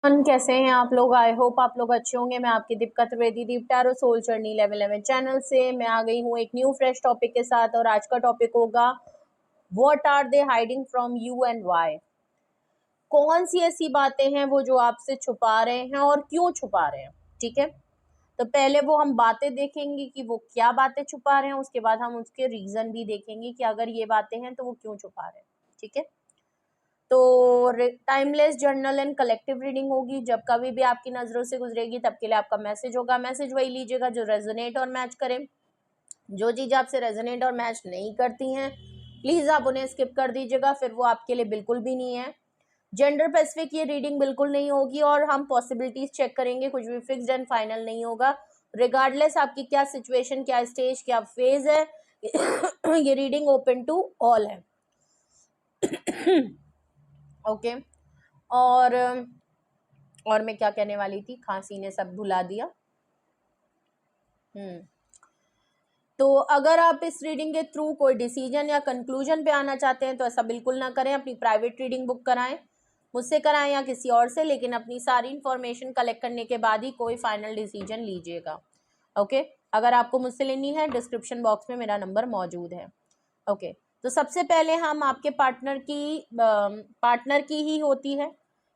कैसे हैं आप लोग। आई होप आप लोग अच्छे होंगे। मैं आपकी Deepika Trivedi, Deep tarot soul journey level 11 channel से मैं आ गई हूँ एक न्यू फ्रेश टॉपिक के साथ। और आज का टॉपिक होगा what are they hiding from you and why. कौन सी ऐसी बातें हैं वो जो आपसे छुपा रहे हैं और क्यों छुपा रहे हैं। ठीक है, तो पहले वो हम बातें देखेंगे कि वो क्या बातें छुपा रहे हैं, उसके बाद हम उसके रीजन भी देखेंगे कि अगर ये बातें हैं तो वो क्यों छुपा रहे हैं। ठीक है, तो timeless journal and collective reading होगी। जब कभी भी आपकी नजरों से गुजरेगी तब के लिए आपका मैसेज होगा। मैसेज वही लीजिएगा जो रेजोनेट और मैच करे। जो चीज आपसे रेजोनेट और मैच नहीं करती हैं प्लीज आप उन्हें स्किप कर दीजिएगा, फिर वो आपके लिए बिल्कुल भी नहीं है। जेंडर स्पेसिफिक ये रीडिंग बिल्कुल नहीं होगी और हम पॉसिबिलिटीज चेक करेंगे, कुछ भी फिक्स्ड एंड फाइनल नहीं होगा। रिगार्डलेस आपकी क्या सिचुएशन, क्या स्टेज, क्या फेज है ये रीडिंग ओपन टू ऑल है। ओके और मैं क्या कहने वाली थी, खांसी ने सब भुला दिया। तो अगर आप इस रीडिंग के थ्रू कोई डिसीजन या कंक्लूजन पे आना चाहते हैं तो ऐसा बिल्कुल ना करें। अपनी प्राइवेट रीडिंग बुक कराएं, मुझसे कराएं या किसी और से, लेकिन अपनी सारी इंफॉर्मेशन कलेक्ट करने के बाद ही कोई फाइनल डिसीजन लीजिएगा। ओके, अगर आपको मुझसे लेनी है डिस्क्रिप्शन बॉक्स में मेरा नंबर मौजूद है। ओके, तो सबसे पहले हम आपके पार्टनर की ही होती है,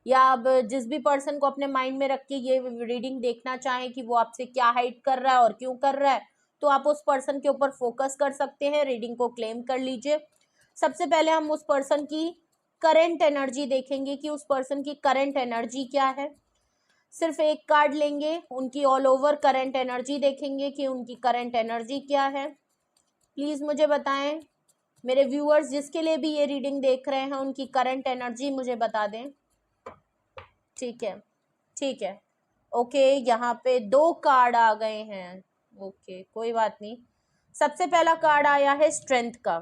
या अब जिस भी पर्सन को अपने माइंड में रख के ये रीडिंग देखना चाहें कि वो आपसे क्या हाइड कर रहा है और क्यों कर रहा है, तो आप उस पर्सन के ऊपर फोकस कर सकते हैं। रीडिंग को क्लेम कर लीजिए। सबसे पहले हम उस पर्सन की करंट एनर्जी देखेंगे कि उस पर्सन की करंट एनर्जी क्या है। सिर्फ एक कार्ड लेंगे, उनकी ऑल ओवर करंट एनर्जी देखेंगे कि उनकी करंट एनर्जी क्या है। प्लीज मुझे बताएं मेरे व्यूअर्स, जिसके लिए भी ये रीडिंग देख रहे हैं, उनकी करंट एनर्जी मुझे बता दें। ठीक है, ठीक है। ओके, यहाँ पे 2 कार्ड आ गए हैं। ओके, कोई बात नहीं। सबसे पहला कार्ड आया है स्ट्रेंथ का।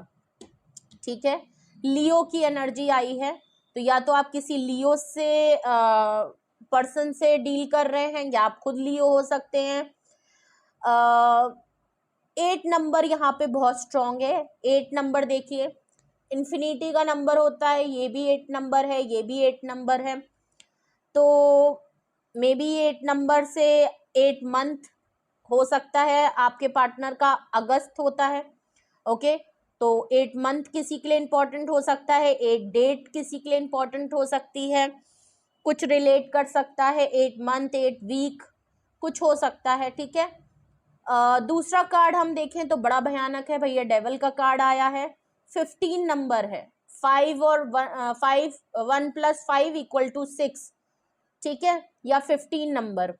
ठीक है, लियो की एनर्जी आई है। तो या तो आप किसी लियो से पर्सन से डील कर रहे हैं या आप खुद लियो हो सकते हैं। 8 नंबर यहाँ पे बहुत स्ट्रॉन्ग है। 8 नंबर देखिए, इन्फिनिटी का नंबर होता है, ये भी 8 नंबर है, ये भी 8 नंबर है। तो मे बी 8 नंबर से 8 मंथ हो सकता है। आपके पार्टनर का अगस्त होता है। ओके, तो 8 मंथ किसी के लिए इंपॉर्टेंट हो सकता है, 8 डेट किसी के लिए इंपॉर्टेंट हो सकती है, कुछ रिलेट कर सकता है 8 मंथ 8 वीक, कुछ हो सकता है। ठीक है, दूसरा कार्ड हम देखें तो बड़ा भयानक है भैया, डेविल का कार्ड आया है। 15 नंबर है, 5 और 5 1 + 5 = 6। ठीक है, या 15 नंबर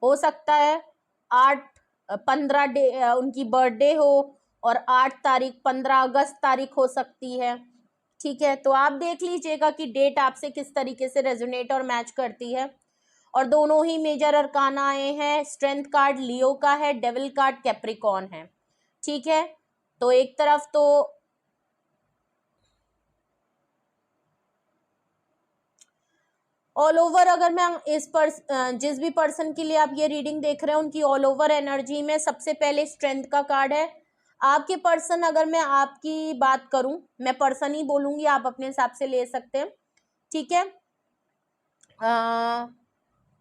हो सकता है। 8-15 डे उनकी बर्थडे हो और 8 तारीख 15 अगस्त तारीख हो सकती है। ठीक है, तो आप देख लीजिएगा कि डेट आपसे किस तरीके से रेजोनेट और मैच करती है। और दोनों ही मेजर अरकाना आए हैं। स्ट्रेंथ कार्ड लियो का है, डेविल कार्ड कैप्रिकॉन है। ठीक है, तो एक तरफ तो ऑल ओवर, अगर मैं जिस भी पर्सन के लिए आप ये रीडिंग देख रहे हैं उनकी ऑल ओवर एनर्जी में सबसे पहले स्ट्रेंथ का कार्ड है। आपके पर्सन, अगर मैं आपकी बात करूं, मैं पर्सन ही बोलूंगी, आप अपने हिसाब से ले सकते हैं। ठीक है,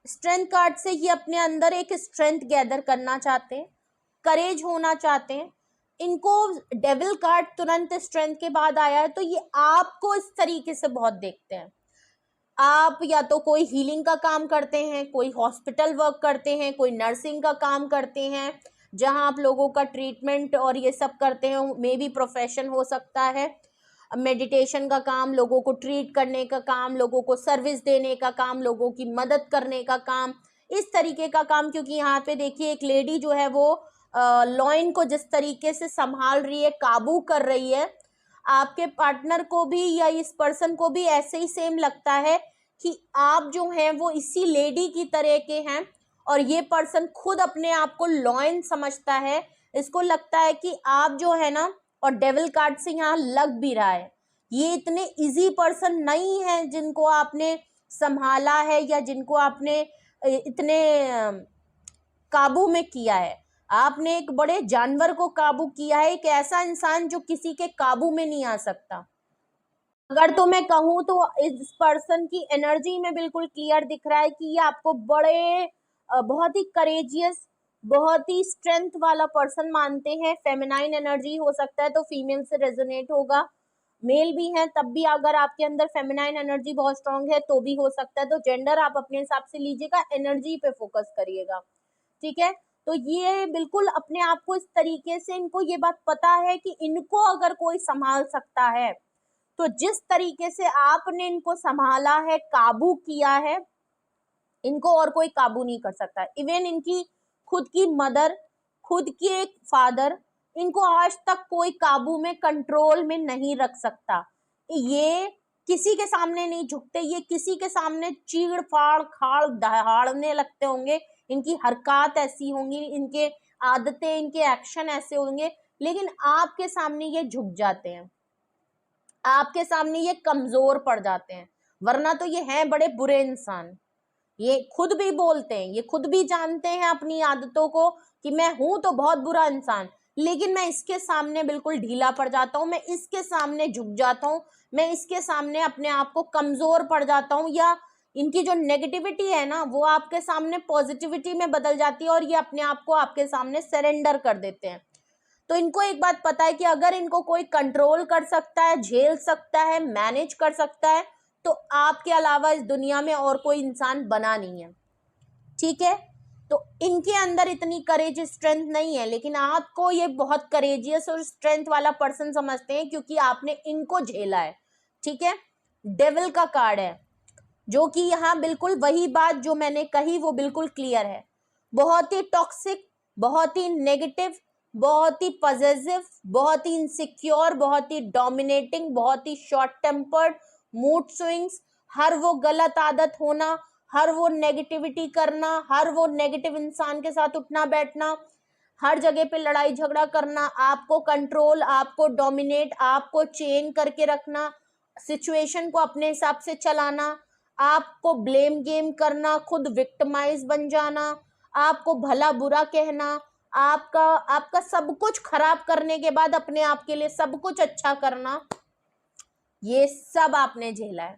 स्ट्रेंथ कार्ड से ये अपने अंदर एक स्ट्रेंथ गैदर करना चाहते हैं, करेज होना चाहते हैं। इनको डेविल कार्ड तुरंत स्ट्रेंथ के बाद आया है, तो ये आपको इस तरीके से बहुत देखते हैं। आप या तो कोई हीलिंग का काम करते हैं, कोई हॉस्पिटल वर्क करते हैं, कोई नर्सिंग का काम करते हैं, जहां आप लोगों का ट्रीटमेंट और ये सब करते हैं। मे बी प्रोफेशन हो सकता है, मेडिटेशन का काम, लोगों को ट्रीट करने का काम, लोगों को सर्विस देने का काम, लोगों की मदद करने का काम, इस तरीके का काम। क्योंकि यहाँ पे देखिए एक लेडी जो है वो लॉइन को जिस तरीके से संभाल रही है, काबू कर रही है, आपके पार्टनर को भी या इस पर्सन को भी ऐसे ही सेम लगता है कि आप जो हैं वो इसी लेडी की तरह के हैं। और ये पर्सन खुद अपने आप को लॉयन समझता है। इसको लगता है कि आप जो है ना, और डेविल कार्ड से यहाँ लग भी रहा है, ये इतने इजी पर्सन नहीं है जिनको आपने संभाला है या जिनको आपने इतने काबू में किया है। आपने एक बड़े जानवर को काबू किया है, एक ऐसा इंसान जो किसी के काबू में नहीं आ सकता। अगर तो मैं कहूँ तो इस पर्सन की एनर्जी में बिल्कुल क्लियर दिख रहा है कि ये आपको बड़े बहुत ही करेजियस, बहुत ही स्ट्रेंथ वाला पर्सन मानते हैं। फेमिनाइन एनर्जी हो सकता है तो फीमेल से रेजोनेट होगा, मेल भी है तब भी अगर आपके अंदर फेमिनाइन एनर्जी बहुत स्ट्रांग है तो भी हो सकता है। तो जेंडर आप अपने हिसाब से लीजिएगा, एनर्जी पे फोकस करिएगा, ठीक है। तो ये बिल्कुल अपने आप को इस तरीके से, इनको ये बात पता है कि इनको अगर कोई संभाल सकता है तो जिस तरीके से आपने इनको संभाला है, काबू किया है, इनको और कोई काबू नहीं कर सकता। इवन इनकी खुद की मदर, खुद के एक फादर, इनको आज तक कोई काबू में, कंट्रोल में नहीं रख सकता। ये किसी के सामने नहीं झुकते, ये किसी के सामने चीड़ फाड़ खाड़ दहाड़ने लगते होंगे, इनकी हरकत ऐसी होंगी, इनके आदतें, इनके एक्शन ऐसे होंगे, लेकिन आपके सामने ये झुक जाते हैं, आपके सामने ये कमजोर पड़ जाते हैं। वरना तो ये हैं बड़े बुरे इंसान, ये खुद भी बोलते हैं, ये खुद भी जानते हैं अपनी आदतों को कि मैं हूं तो बहुत बुरा इंसान, लेकिन मैं इसके सामने बिल्कुल ढीला पड़ जाता हूं, मैं इसके सामने झुक जाता हूं, मैं इसके सामने अपने आप को कमजोर पड़ जाता हूं, या इनकी जो नेगेटिविटी है ना वो आपके सामने पॉजिटिविटी में बदल जाती है और ये अपने आप को आपके सामने सरेंडर कर देते हैं। तो इनको एक बात पता है कि अगर इनको कोई कंट्रोल कर सकता है, झेल सकता है, मैनेज कर सकता है, तो आपके अलावा इस दुनिया में और कोई इंसान बना नहीं है, ठीक है। तो इनके अंदर इतनी करेज, स्ट्रेंथ नहीं है, लेकिन आपको ये बहुत करेजियस और स्ट्रेंथ वाला पर्सन समझते हैं क्योंकि आपने इनको झेला है, ठीक है। डेविल का कार्ड है, जो कि यहाँ बिल्कुल वही बात जो मैंने कही वो बिल्कुल क्लियर है। बहुत ही टॉक्सिक, बहुत ही नेगेटिव, बहुत ही पॉजेसिव, बहुत ही इनसिक्योर, बहुत ही डोमिनेटिंग, बहुत ही शॉर्ट टेम्पर्ड, मूड स्विंग्स, हर वो गलत आदत होना, हर वो नेगेटिविटी करना, हर वो नेगेटिव इंसान के साथ उठना बैठना, हर जगह पे लड़ाई झगड़ा करना, आपको कंट्रोल, आपको डोमिनेट, आपको चेन करके रखना, सिचुएशन को अपने हिसाब से चलाना, आपको ब्लेम गेम करना, खुद विक्टिमाइज बन जाना, आपको भला बुरा कहना, आपका आपका सब कुछ खराब करने के बाद अपने आप के लिए सब कुछ अच्छा करना, ये सब आपने झेला है,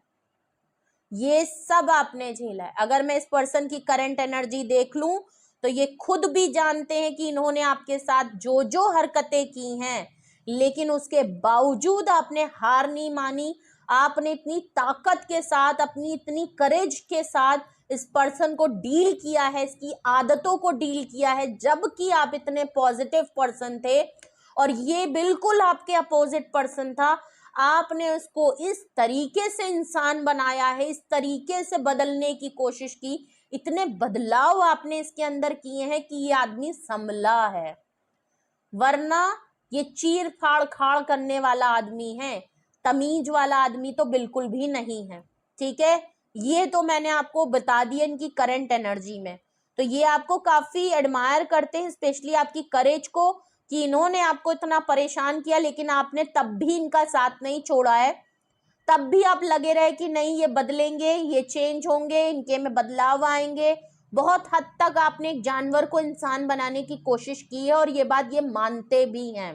ये सब आपने झेला है। अगर मैं इस पर्सन की करंट एनर्जी देख लूं तो ये खुद भी जानते हैं कि इन्होंने आपके साथ जो जो हरकतें की हैं, लेकिन उसके बावजूद आपने हार नहीं मानी, आपने इतनी ताकत के साथ, अपनी इतनी करेज के साथ इस पर्सन को डील किया है, इसकी आदतों को डील किया है, जबकि आप इतने पॉजिटिव पर्सन थे और ये बिल्कुल आपके अपोजिट पर्सन था। आपने उसको इस तरीके से इंसान बनाया है, इस तरीके से बदलने की कोशिश की, इतने बदलाव आपने इसके अंदर किए हैं कि ये आदमी संभला है, वरना ये चीर फाड़ खाड़ करने वाला आदमी है, तमीज वाला आदमी तो बिल्कुल भी नहीं है, ठीक है। ये तो मैंने आपको बता दिया इनकी करंट एनर्जी में। तो ये आपको काफी एडमायर करते हैं, स्पेशली आपकी करेज को, कि इन्होंने आपको इतना परेशान किया लेकिन आपने तब भी इनका साथ नहीं छोड़ा है, तब भी आप लगे रहे कि नहीं ये बदलेंगे, ये चेंज होंगे, इनके में बदलाव आएंगे। बहुत हद तक आपने एक जानवर को इंसान बनाने की कोशिश की है और ये बात ये मानते भी हैं।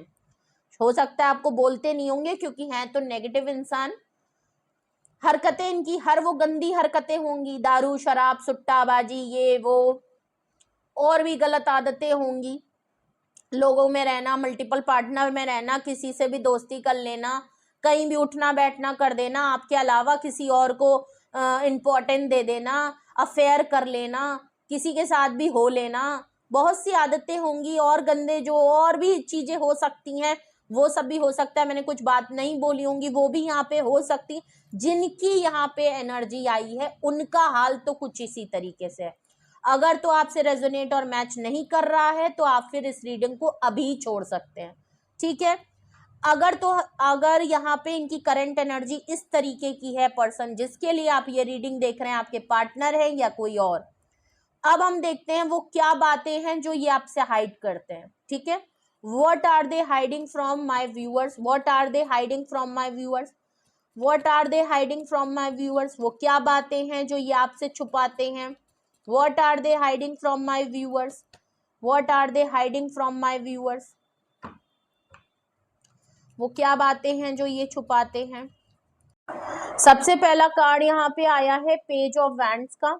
हो सकता है आपको बोलते नहीं होंगे क्योंकि हैं तो नेगेटिव इंसान, हरकतें इनकी हर वो गंदी हरकतें होंगी, दारू शराब सुट्टाबाजी ये वो, और भी गलत आदतें होंगी, लोगों में रहना, मल्टीपल पार्टनर में रहना, किसी से भी दोस्ती कर लेना, कहीं भी उठना बैठना कर देना, आपके अलावा किसी और को इम्पोर्टेंट दे देना, अफेयर कर लेना, किसी के साथ भी हो लेना, बहुत सी आदतें होंगी और गंदे जो और भी चीजें हो सकती हैं वो सब भी हो सकता है। मैंने कुछ बात नहीं बोली होंगी वो भी यहाँ पे हो सकती। जिनकी यहाँ पे एनर्जी आई है उनका हाल तो कुछ इसी तरीके से है। अगर तो आपसे रेजोनेट और मैच नहीं कर रहा है तो आप फिर इस रीडिंग को अभी छोड़ सकते हैं, ठीक है। अगर यहाँ पे इनकी करंट एनर्जी इस तरीके की है, पर्सन जिसके लिए आप ये रीडिंग देख रहे हैं आपके पार्टनर है या कोई और, अब हम देखते हैं वो क्या बातें हैं जो ये आपसे हाइड करते हैं, ठीक है। What are they hiding from my viewers? What are they hiding from my viewers? What are they hiding from my viewers? वो क्या बातें हैं जो ये आपसे छुपाते हैं? What are they hiding from my viewers? What are they hiding from my viewers? वो क्या बातें हैं जो ये छुपाते हैं? सबसे पहला कार्ड यहाँ पे आया है पेज ऑफ वैंड्स का।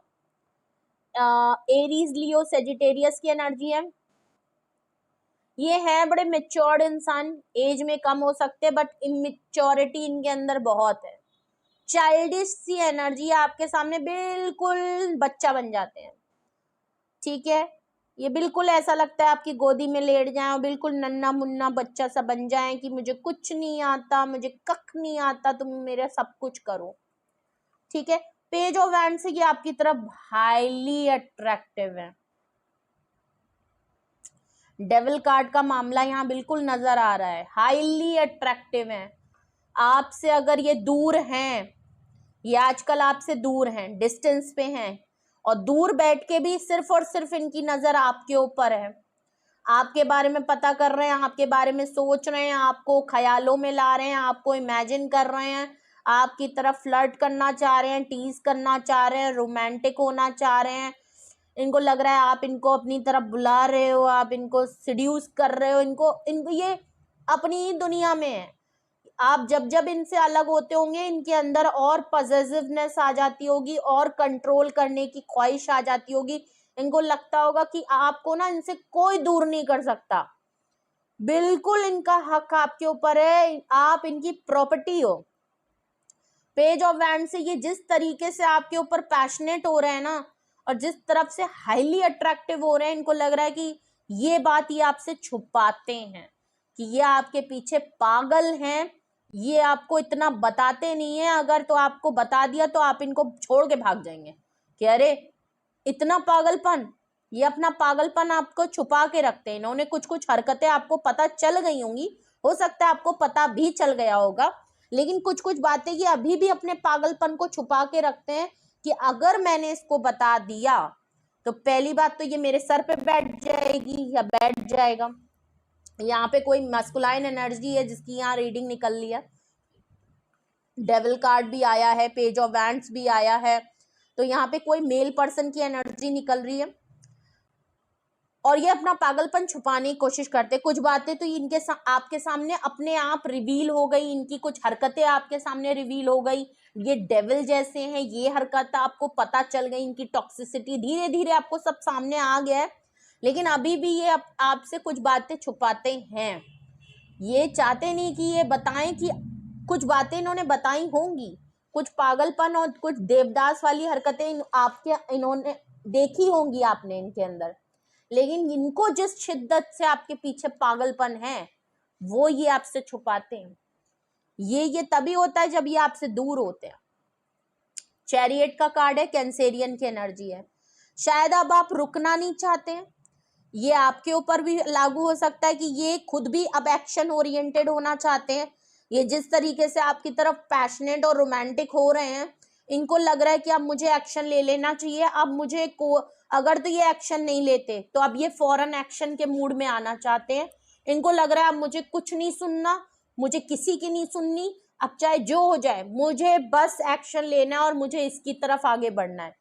एरीज, लियो, सेजिटेरियस की एनर्जी है। ये है बड़े मेच्योर्ड इंसान, एज में कम हो सकते बट इमेच्योरिटी इनके अंदर बहुत है। चाइल्डिश सी एनर्जी आपके सामने, बिल्कुल बच्चा बन जाते हैं, ठीक है। ये बिल्कुल ऐसा लगता है आपकी गोदी में लेट जाएं और बिल्कुल नन्ना मुन्ना बच्चा सा बन जाएं कि मुझे कुछ नहीं आता, मुझे कख नहीं आता, तुम मेरा सब कुछ करो, ठीक है। पेज ऑफ वैंड से ये आपकी तरफ हाईली अट्रैक्टिव है। डेविल कार्ड का मामला यहाँ बिल्कुल नजर आ रहा है, हाईली अट्रैक्टिव है। आपसे अगर ये दूर हैं, ये आजकल आपसे दूर हैं, डिस्टेंस पे हैं, और दूर बैठ के भी सिर्फ और सिर्फ इनकी नजर आपके ऊपर है, आपके बारे में पता कर रहे हैं, आपके बारे में सोच रहे हैं, आपको ख्यालों में ला रहे हैं, आपको इमेजिन कर रहे हैं, आपकी तरफ फ्लर्ट करना चाह रहे हैं, टीज करना चाह रहे हैं, रोमांटिक होना चाह रहे हैं। इनको लग रहा है आप इनको अपनी तरफ बुला रहे हो, आप इनको सिड्यूस कर रहे हो, इनको ये अपनी ही दुनिया में है। आप जब जब इनसे अलग होते होंगे, इनके अंदर और पॉजिटिवनेस आ जाती होगी और कंट्रोल करने की ख्वाहिश आ जाती होगी। इनको लगता होगा कि आपको ना इनसे कोई दूर नहीं कर सकता, बिल्कुल इनका हक आपके ऊपर है, आप इनकी प्रॉपर्टी हो। पेज ऑफ वैंड से ये जिस तरीके से आपके ऊपर पैशनेट हो रहे हैं ना, और जिस तरफ से हाईली अट्रैक्टिव हो रहे हैं, इनको लग रहा है कि ये बात ये आपसे छुपाते हैं, कि ये आपके पीछे पागल हैं, ये आपको इतना बताते नहीं है, अगर तो आपको बता दिया तो आप इनको छोड़ के भाग जाएंगे कि अरे इतना पागलपन, ये अपना पागलपन आपको छुपा के रखते हैं। इन्होंने कुछ कुछ हरकतें आपको पता चल गई होंगी, हो सकता है आपको पता भी चल गया होगा, लेकिन कुछ कुछ बातें ये अभी भी अपने पागलपन को छुपा के रखते हैं कि अगर मैंने इसको बता दिया तो पहली बात तो ये मेरे सर पे बैठ जाएगी या बैठ जाएगा। यहाँ पे कोई मस्कुलाइन एनर्जी है जिसकी यहाँ रीडिंग निकल ली है, डेविल कार्ड भी आया है, पेज ऑफ वैंड्स भी आया है, तो यहाँ पे कोई मेल पर्सन की एनर्जी निकल रही है और ये अपना पागलपन छुपाने की कोशिश करते। कुछ बातें तो इनके आपके सामने अपने आप रिवील हो गई, इनकी कुछ हरकतें आपके सामने रिवील हो गई, ये डेविल जैसे हैं, ये हरकत आपको पता चल गई, इनकी टॉक्सिसिटी धीरे धीरे आपको सब सामने आ गया है, लेकिन अभी भी ये आपसे कुछ बातें छुपाते हैं। ये चाहते नहीं कि ये बताएं कि कुछ बातें इन्होंने बताई होंगी, कुछ पागलपन और कुछ देवदास वाली हरकतें इन्होंने देखी होंगी आपने इनके अंदर, लेकिन इनको जिस शिद्दत से आपके पीछे पागलपन है वो ये आपसे छुपाते हैं। ये तभी होता है जब ये आपसे दूर होते हैं। चैरियट का कार्ड है, कैंसेरियन की एनर्जी है। शायद अब आप रुकना नहीं चाहते हैं, ये आपके ऊपर भी लागू हो सकता है कि ये खुद भी अब एक्शन ओरिएंटेड होना चाहते हैं। ये जिस तरीके से आपकी तरफ पैशनेट और रोमांटिक हो रहे हैं, इनको लग रहा है कि अब मुझे एक्शन ले लेना चाहिए, अब मुझे अगर तो ये एक्शन नहीं लेते तो अब ये फौरन एक्शन के मूड में आना चाहते हैं। इनको लग रहा है अब मुझे कुछ नहीं सुनना, मुझे किसी की नहीं सुननी, अब चाहे जो हो जाए मुझे बस एक्शन लेना है और मुझे इसकी तरफ आगे बढ़ना है,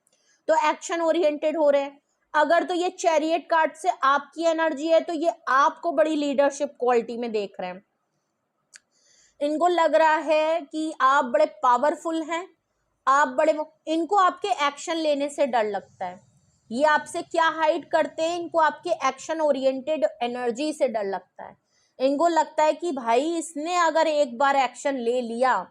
तो एक्शन ओरिएंटेड हो रहे हैं। अगर तो ये चैरियट कार्ड से आपकी एनर्जी है तो ये आपको बड़ी लीडरशिप क्वालिटी में देख रहे हैं। इनको लग रहा है कि आप बड़े पावरफुल हैं, आप बड़े, इनको आपके एक्शन लेने से डर लगता है। ये आपसे क्या हाइड करते हैं, इनको आपके एक्शन ओरिएंटेड एनर्जी से डर लगता है। इनको लगता है कि भाई इसने अगर एक बार एक्शन ले लिया,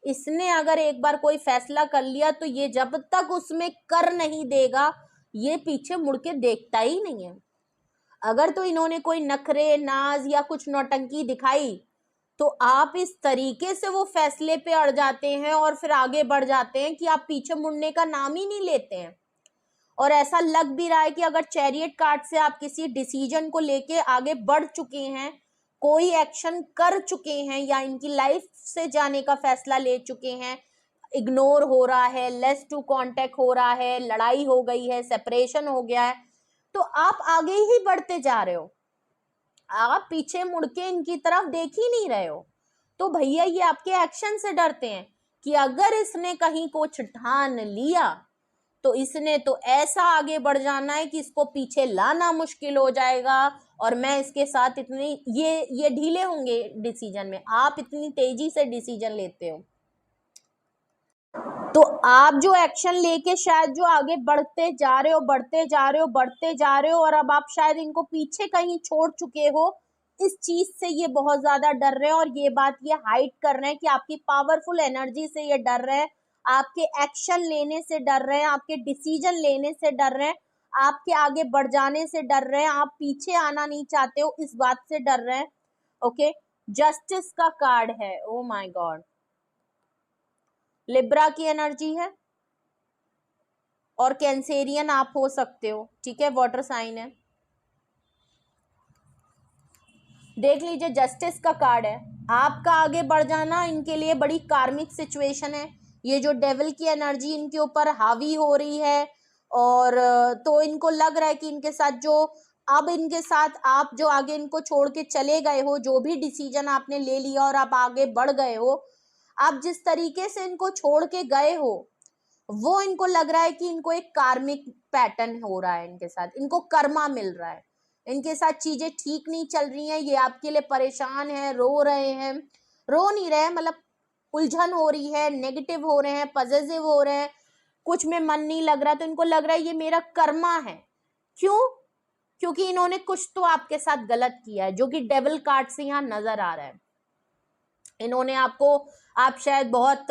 इसने अगर एक बार कोई फैसला कर लिया तो ये जब तक उसमें कर नहीं देगा ये पीछे मुड़ के देखता ही नहीं है। अगर तो इन्होंने कोई नखरे नाज या कुछ नौटंकी दिखाई तो आप इस तरीके से वो फैसले पे अड़ जाते हैं और फिर आगे बढ़ जाते हैं कि आप पीछे मुड़ने का नाम ही नहीं लेते हैं। और ऐसा लग भी रहा है कि अगर चैरियट कार्ड से आप किसी डिसीजन को लेके आगे बढ़ चुके हैं, कोई एक्शन कर चुके हैं या इनकी लाइफ से जाने का फैसला ले चुके हैं, इग्नोर हो रहा है, लेस टू कांटेक्ट हो रहा है, लड़ाई हो गई है, सेपरेशन हो गया है, तो आप आगे ही बढ़ते जा रहे हो, आप पीछे मुड़ के इनकी तरफ देख ही नहीं रहे हो। तो भैया ये आपके एक्शन से डरते हैं कि अगर इसने कहीं कुछ ठान लिया तो इसने तो ऐसा आगे बढ़ जाना है कि इसको पीछे लाना मुश्किल हो जाएगा, और मैं इसके साथ इतनी ये ढीले होंगे डिसीजन में, आप इतनी तेजी से डिसीजन लेते हो। तो आप जो एक्शन लेके शायद जो आगे बढ़ते जा रहे हो, बढ़ते जा रहे हो, बढ़ते जा रहे हो, और अब आप शायद इनको पीछे कहीं छोड़ चुके हो, इस चीज से ये बहुत ज्यादा डर रहे हैं और ये बात ये हाइड कर रहे हैं कि आपकी पावरफुल एनर्जी से ये डर रहे हैं, आपके एक्शन लेने से डर रहे हैं, आपके डिसीजन लेने से डर रहे हैं, आपके आगे बढ़ जाने से डर रहे हैं, आप पीछे आना नहीं चाहते हो, इस बात से डर रहे हैं। ओके, जस्टिस का कार्ड है। ओ माय गॉड, लिब्रा की एनर्जी है और कैंसेरियन आप हो सकते हो, ठीक है, वाटर साइन है। देख लीजिए, जस्टिस का कार्ड है, आपका आगे बढ़ जाना इनके लिए बड़ी कार्मिक सिचुएशन है। ये जो डेविल की एनर्जी इनके ऊपर हावी हो रही है, और तो इनको लग रहा है कि इनके साथ जो अब इनके साथ आप जो आगे इनको छोड़ के चले गए हो, जो भी डिसीजन आपने ले लिया और आप आगे बढ़ गए हो, आप जिस तरीके से इनको छोड़ के गए हो, वो इनको लग रहा है कि इनको एक कार्मिक पैटर्न हो रहा है इनके साथ, इनको कर्मा मिल रहा है, इनके साथ चीजें ठीक नहीं चल रही हैं, ये आपके लिए परेशान है, रो रहे हैं, रो नहीं रहे हैं, मतलब उलझन हो रही है, नेगेटिव हो रहे हैं, पॉजिटिव हो रहे हैं, कुछ में मन नहीं लग रहा, तो इनको लग रहा है ये मेरा कर्मा है। क्यों? क्योंकि इन्होंने कुछ तो आपके साथ गलत किया है, जो कि डेविल कार्ड से यहाँ नजर आ रहा है। इन्होंने आपको, आप शायद बहुत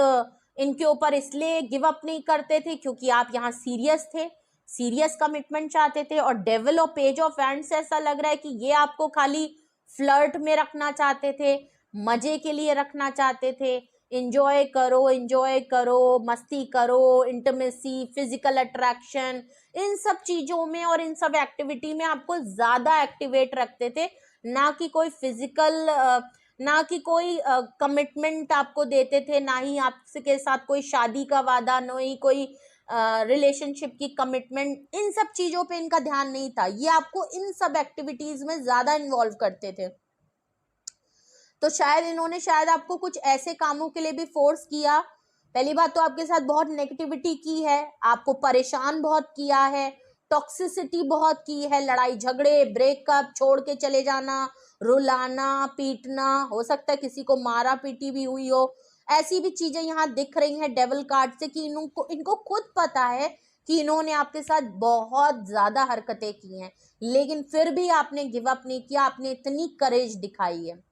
इनके ऊपर इसलिए गिव अप नहीं करते थे क्योंकि आप यहाँ सीरियस थे, सीरियस कमिटमेंट चाहते थे, और डेविल और पेज ऑफ हैंड्स से ऐसा लग रहा है कि ये आपको खाली फ्लर्ट में रखना चाहते थे, मजे के लिए रखना चाहते थे, इंजॉय करो, मस्ती करो, इंटीमेसी, फिजिकल अट्रैक्शन, इन सब चीजों में और इन सब एक्टिविटी में आपको ज्यादा एक्टिवेट रखते थे, ना कि कोई फिजिकल, ना कि कोई कमिटमेंट आपको देते थे, ना ही आपके साथ कोई शादी का वादा, ना ही कोई रिलेशनशिप की कमिटमेंट, इन सब चीजों पे इनका ध्यान नहीं था, ये आपको इन सब एक्टिविटीज में ज्यादा इन्वॉल्व करते थे। तो शायद इन्होंने शायद आपको कुछ ऐसे कामों के लिए भी फोर्स किया। पहली बात तो आपके साथ बहुत नेगेटिविटी की है, आपको परेशान बहुत किया है, टॉक्सिसिटी बहुत की है, लड़ाई झगड़े, ब्रेकअप, छोड़ के चले जाना, रुलाना, पीटना, हो सकता है किसी को मारा पीटी भी हुई हो, ऐसी भी चीजें यहाँ दिख रही हैं डेविल कार्ड से कि इनको खुद पता है कि इन्होंने आपके साथ बहुत ज्यादा हरकतें की हैं, लेकिन फिर भी आपने गिव अप नहीं किया, आपने इतनी करेज दिखाई है।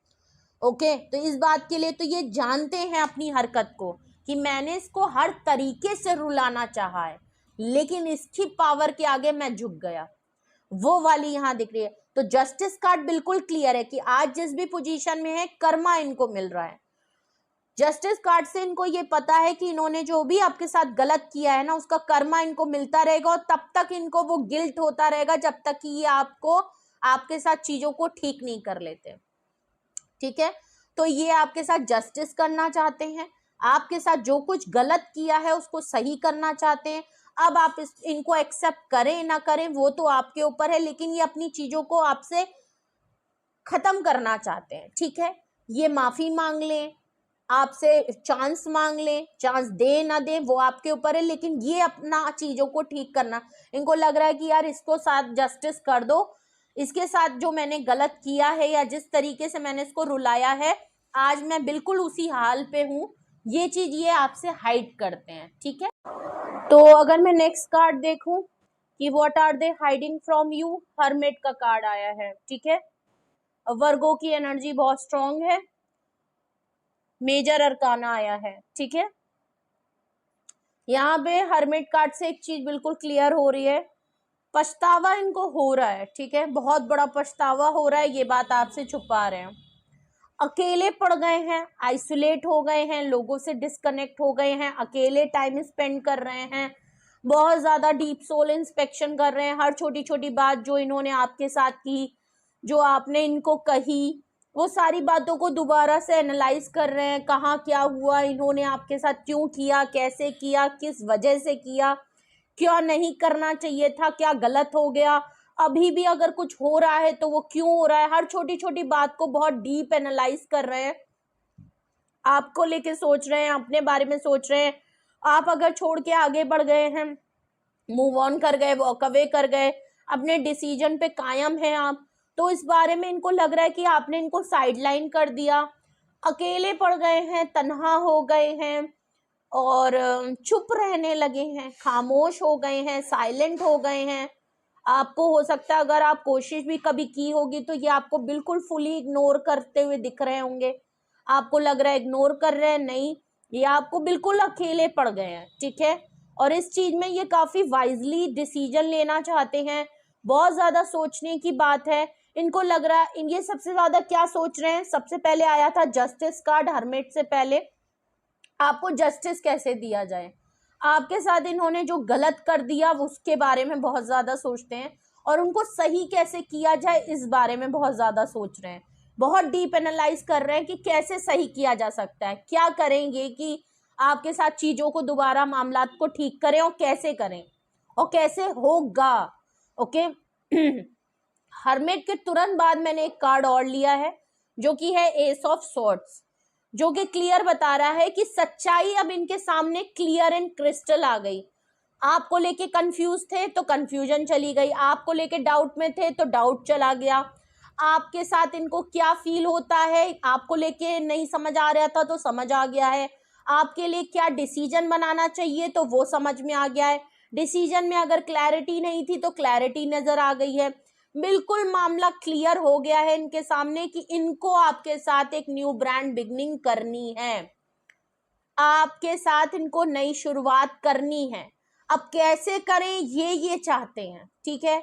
ओके, तो इस बात के लिए तो ये जानते हैं अपनी हरकत को कि मैंने इसको हर तरीके से रुलाना चाहा है, लेकिन इसकी पावर के आगे मैं झुक गया, वो वाली यहाँ दिख रही है। तो जस्टिस कार्ड बिल्कुल क्लियर है कि आज जिस भी पोजीशन में है, कर्मा इनको मिल रहा है। जस्टिस कार्ड से इनको ये पता है कि इन्होंने जो भी आपके साथ गलत किया है ना, उसका कर्मा इनको मिलता रहेगा, और तब तक इनको वो गिल्ट होता रहेगा जब तक कि ये आपके साथ चीजों को ठीक नहीं कर लेते। ठीक है, तो ये आपके साथ जस्टिस करना चाहते हैं, आपके साथ जो कुछ गलत किया है उसको सही करना चाहते हैं। अब आप इनको एक्सेप्ट करें ना करें वो तो आपके ऊपर है, लेकिन ये अपनी चीजों को आपसे खत्म करना चाहते हैं। ठीक है, ये माफी मांग लें, आपसे चांस मांग लें, चांस दे ना दे वो आपके ऊपर है, लेकिन ये अपना चीजों को ठीक करना, इनको लग रहा है कि यार इसको साथ जस्टिस कर दो, इसके साथ जो मैंने गलत किया है या जिस तरीके से मैंने इसको रुलाया है, आज मैं बिल्कुल उसी हाल पे हूँ, ये चीज ये आपसे हाइड करते हैं। ठीक है, तो अगर मैं नेक्स्ट कार्ड देखूं कि what are they hiding from you, hermit का कार्ड आया है। ठीक है, वर्गो की एनर्जी बहुत स्ट्रांग है, मेजर अरकाना आया है। ठीक है, यहाँ पे हर्मिट कार्ड से एक चीज बिल्कुल क्लियर हो रही है, पछतावा इनको हो रहा है। ठीक है, बहुत बड़ा पछतावा हो रहा है, ये बात आपसे छुपा रहे हैं, अकेले पड़ गए हैं, आइसोलेट हो गए हैं, लोगों से डिस्कनेक्ट हो गए हैं, अकेले टाइम स्पेंड कर रहे हैं, बहुत ज्यादा डीप सोल इंस्पेक्शन कर रहे हैं, हर छोटी छोटी बात जो इन्होंने आपके साथ की, जो आपने इनको कही, वो सारी बातों को दोबारा से एनालाइज कर रहे हैं, कहाँ क्या हुआ, इन्होंने आपके साथ क्यों किया, कैसे किया, किस वजह से किया, क्या नहीं करना चाहिए था, क्या गलत हो गया, अभी भी अगर कुछ हो रहा है तो वो क्यों हो रहा है, हर छोटी छोटी बात को बहुत डीप एनालाइज कर रहे हैं, आपको लेके सोच रहे हैं, अपने बारे में सोच रहे हैं। आप अगर छोड़ के आगे बढ़ गए हैं, मूव ऑन कर गए, वॉक अवे कर गए, अपने डिसीजन पे कायम हैं आप, तो इस बारे में इनको लग रहा है कि आपने इनको साइडलाइन कर दिया, अकेले पड़ गए हैं, तन्हा हो गए हैं, और चुप रहने लगे हैं, खामोश हो गए हैं, साइलेंट हो गए हैं। आपको हो सकता है अगर आप कोशिश भी कभी की होगी तो ये आपको बिल्कुल फुली इग्नोर करते हुए दिख रहे होंगे। आपको लग रहा है इग्नोर कर रहे हैं, नहीं, ये आपको बिल्कुल अकेले पड़ गए हैं, ठीक है। और इस चीज में ये काफी वाइजली डिसीजन लेना चाहते हैं, बहुत ज्यादा सोचने की बात है। इनको लग रहा है ये सबसे ज्यादा क्या सोच रहे हैं, सबसे पहले आया था जस्टिस कार्ड हर्मिट से पहले, आपको जस्टिस कैसे दिया जाए। आपके साथ इन्होंने जो गलत कर दिया उसके बारे में बहुत ज्यादा सोचते हैं, और उनको सही कैसे किया जाए इस बारे में बहुत ज्यादा सोच रहे हैं, बहुत डीप एनालाइज कर रहे हैं कि कैसे सही किया जा सकता है, क्या करेंगे कि आपके साथ चीजों को दोबारा मामलात को ठीक करें, और कैसे करें और कैसे होगा। ओके हर्मिट के तुरंत बाद मैंने एक कार्ड और लिया है जो कि है एस ऑफ स्वॉर्ड्स, जो कि क्लियर बता रहा है कि सच्चाई अब इनके सामने क्लियर एंड क्रिस्टल आ गई। आपको लेके कंफ्यूज थे तो कंफ्यूजन चली गई, आपको लेके डाउट में थे तो डाउट चला गया, आपके साथ इनको क्या फील होता है आपको लेके नहीं समझ आ रहा था तो समझ आ गया है, आपके लिए क्या डिसीजन बनाना चाहिए तो वो समझ में आ गया है, डिसीजन में अगर क्लैरिटी नहीं थी तो क्लैरिटी नजर आ गई है। बिल्कुल मामला क्लियर हो गया है इनके सामने कि इनको आपके साथ एक न्यू ब्रांड बिगनिंग करनी है, आपके साथ इनको नई शुरुआत करनी है। अब कैसे करें ये चाहते हैं, ठीक है।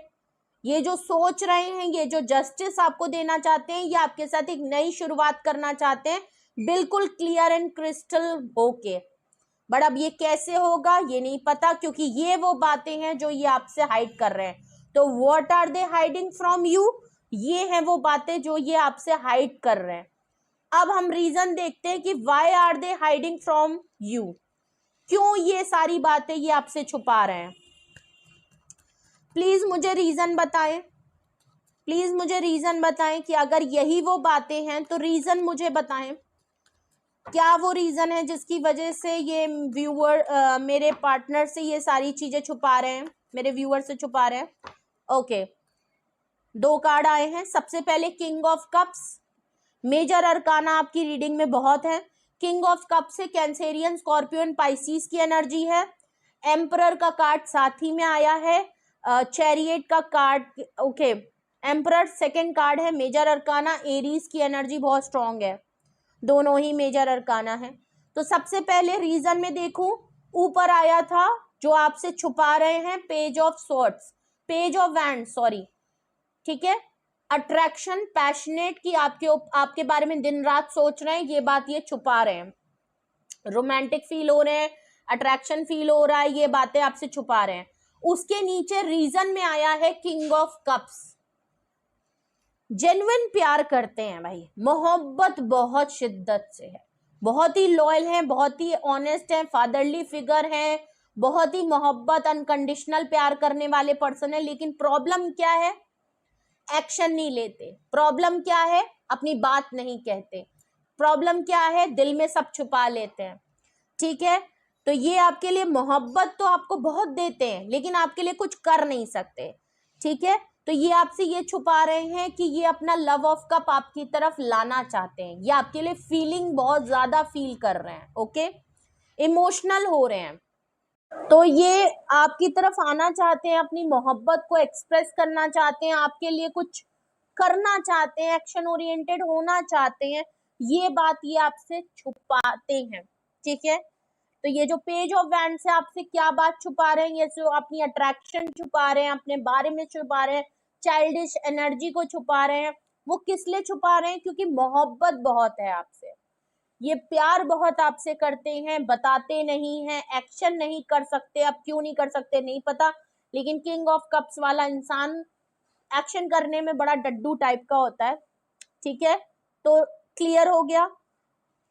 ये जो सोच रहे हैं, ये जो जस्टिस आपको देना चाहते हैं, ये आपके साथ एक नई शुरुआत करना चाहते हैं, बिल्कुल क्लियर एंड क्रिस्टल होके। बट अब ये कैसे होगा ये नहीं पता, क्योंकि ये वो बातें हैं जो ये आपसे हाइड कर रहे हैं। तो what are they hiding from you, ये हैं वो बातें जो ये आपसे हाइड कर रहे हैं। अब हम रीजन देखते हैं कि why are they hiding from you, क्यों ये सारी बातें ये आपसे छुपा रहे हैं। प्लीज मुझे रीजन बताएं, प्लीज मुझे रीजन बताएं कि अगर यही वो बातें हैं तो रीजन मुझे बताएं, क्या वो रीजन है जिसकी वजह से ये व्यूअर मेरे पार्टनर से ये सारी चीजें छुपा रहे हैं, मेरे व्यूअर से छुपा रहे हैं। ओके, 2 कार्ड आए हैं। सबसे पहले king of cups, major arcana आपकी रीडिंग में बहुत है। किंग ऑफ कप से कैंसेरियन, स्कॉर्पियन, पाइसिस की एनर्जी है। एम्परर का कार्ड साथ ही में आया है, चैरियट का card, okay, emperor second card है। मेजर अरकाना, एरीज की एनर्जी बहुत स्ट्रांग है, दोनों ही मेजर अरकाना है। तो सबसे पहले रीजन में देखूं, ऊपर आया था जो आपसे छुपा रहे हैं, page of swords, page of wand, sorry, ठीक है। अट्रैक्शन, पैशनेट की आपके बारे में दिन रात सोच रहे हैं, ये बात ये छुपा रहे हैं। रोमांटिक फील हो रहे हैं, अट्रैक्शन फील हो रहा है, ये बातें आपसे छुपा रहे हैं। उसके नीचे रीजन में आया है किंग ऑफ कप्स, जेन्युइन प्यार करते हैं भाई, मोहब्बत बहुत शिद्दत से है, बहुत ही लॉयल हैं, बहुत ही ऑनेस्ट हैं, फादरली फिगर हैं, बहुत ही मोहब्बत अनकंडीशनल प्यार करने वाले पर्सन है। लेकिन प्रॉब्लम क्या है, एक्शन नहीं लेते। प्रॉब्लम क्या है, अपनी बात नहीं कहते। प्रॉब्लम क्या है, दिल में सब छुपा लेते हैं, ठीक है। तो ये आपके लिए मोहब्बत तो आपको बहुत देते हैं लेकिन आपके लिए कुछ कर नहीं सकते, ठीक है। तो ये आपसे ये छुपा रहे हैं कि ये अपना लव ऑफ कप आपकी तरफ लाना चाहते हैं, ये आपके लिए फीलिंग बहुत ज्यादा फील कर रहे हैं, ओके, इमोशनल हो रहे हैं। तो ये आपकी तरफ आना चाहते हैं, अपनी मोहब्बत को एक्सप्रेस करना चाहते हैं, आपके लिए कुछ करना चाहते हैं, एक्शन ओरिएंटेड होना चाहते हैं, ये बात ये आपसे छुपाते हैं, ठीक है। तो ये जो पेज ऑफ वैंड से आपसे क्या बात छुपा रहे हैं, ये जो अपनी अट्रैक्शन छुपा रहे हैं, अपने बारे में छुपा रहे हैं, चाइल्डिश एनर्जी को छुपा रहे हैं, वो किस लिए छुपा रहे हैं, क्योंकि मोहब्बत बहुत है आपसे, ये प्यार बहुत आपसे करते हैं, बताते नहीं हैं, एक्शन नहीं कर सकते। अब क्यों नहीं कर सकते नहीं पता, लेकिन किंग ऑफ कप्स वाला इंसान एक्शन करने में बड़ा डड्डू टाइप का होता है, ठीक है। तो क्लियर हो गया।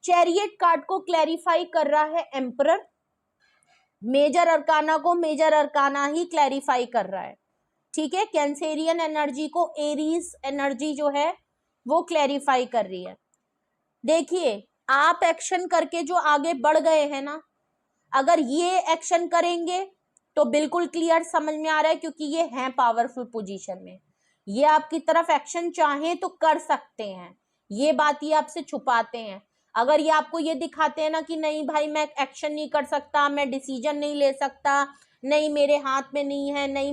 चैरियट कार्ड को क्लैरिफाई कर रहा है एम्परर, मेजर अरकाना को मेजर अरकाना ही क्लैरिफाई कर रहा है, ठीक है। कैंसेरियन एनर्जी को एरीज एनर्जी जो है वो क्लैरिफाई कर रही है। देखिए, आप एक्शन करके जो आगे बढ़ गए हैं ना, अगर ये एक्शन करेंगे तो बिल्कुल क्लियर समझ में आ रहा है, क्योंकि ये हैं पावरफुल पोजीशन में, ये आपकी तरफ एक्शन चाहें तो कर सकते हैं, ये बात ये आपसे छुपाते हैं। अगर ये आपको ये दिखाते हैं ना कि नहीं भाई मैं एक्शन नहीं कर सकता, मैं डिसीजन नहीं ले सकता, नहीं मेरे हाथ में नहीं है, नहीं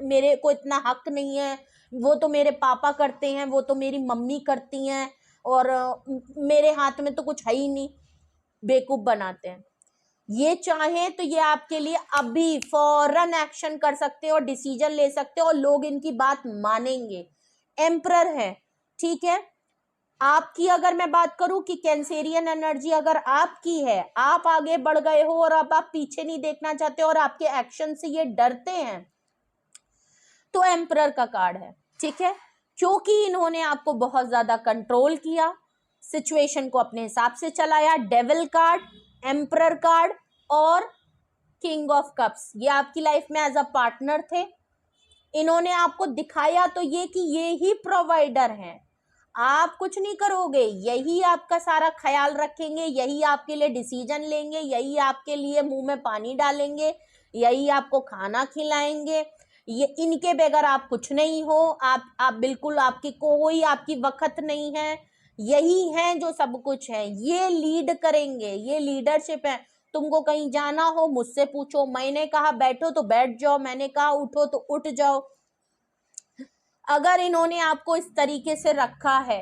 मेरे को इतना हक नहीं है, वो तो मेरे पापा करते हैं, वो तो मेरी मम्मी करती हैं, और मेरे हाथ में तो कुछ है ही नहीं, बेवकूफ बनाते हैं। ये चाहे तो ये आपके लिए अभी फौरन एक्शन कर सकते हैं और डिसीजन ले सकते हैं और लोग इनकी बात मानेंगे। एम्परर है, ठीक है। आपकी अगर मैं बात करूं कि कैंसेरियन एनर्जी अगर आपकी है, आप आगे बढ़ गए हो और अब आप पीछे नहीं देखना चाहते और आपके एक्शन से ये डरते हैं, तो एम्परर का कार्ड है, ठीक है। क्योंकि इन्होंने आपको बहुत ज्यादा कंट्रोल किया, सिचुएशन को अपने हिसाब से चलाया। डेविल कार्ड, एम्परर कार्ड और किंग ऑफ कप्स, ये आपकी लाइफ में एज अ पार्टनर थे। इन्होंने आपको दिखाया तो ये कि ये ही प्रोवाइडर हैं, आप कुछ नहीं करोगे, यही आपका सारा ख्याल रखेंगे, यही आपके लिए डिसीजन लेंगे, यही आपके लिए मुंह में पानी डालेंगे, यही आपको खाना खिलाएंगे, ये इनके बगैर आप कुछ नहीं हो, आप बिल्कुल, आपकी कोई आपकी वक्त नहीं है, यही हैं जो सब कुछ है, ये लीड करेंगे, ये लीडरशिप है। तुमको कहीं जाना हो मुझसे पूछो, मैंने कहा बैठो तो बैठ जाओ, मैंने कहा उठो तो उठ जाओ। अगर इन्होंने आपको इस तरीके से रखा है,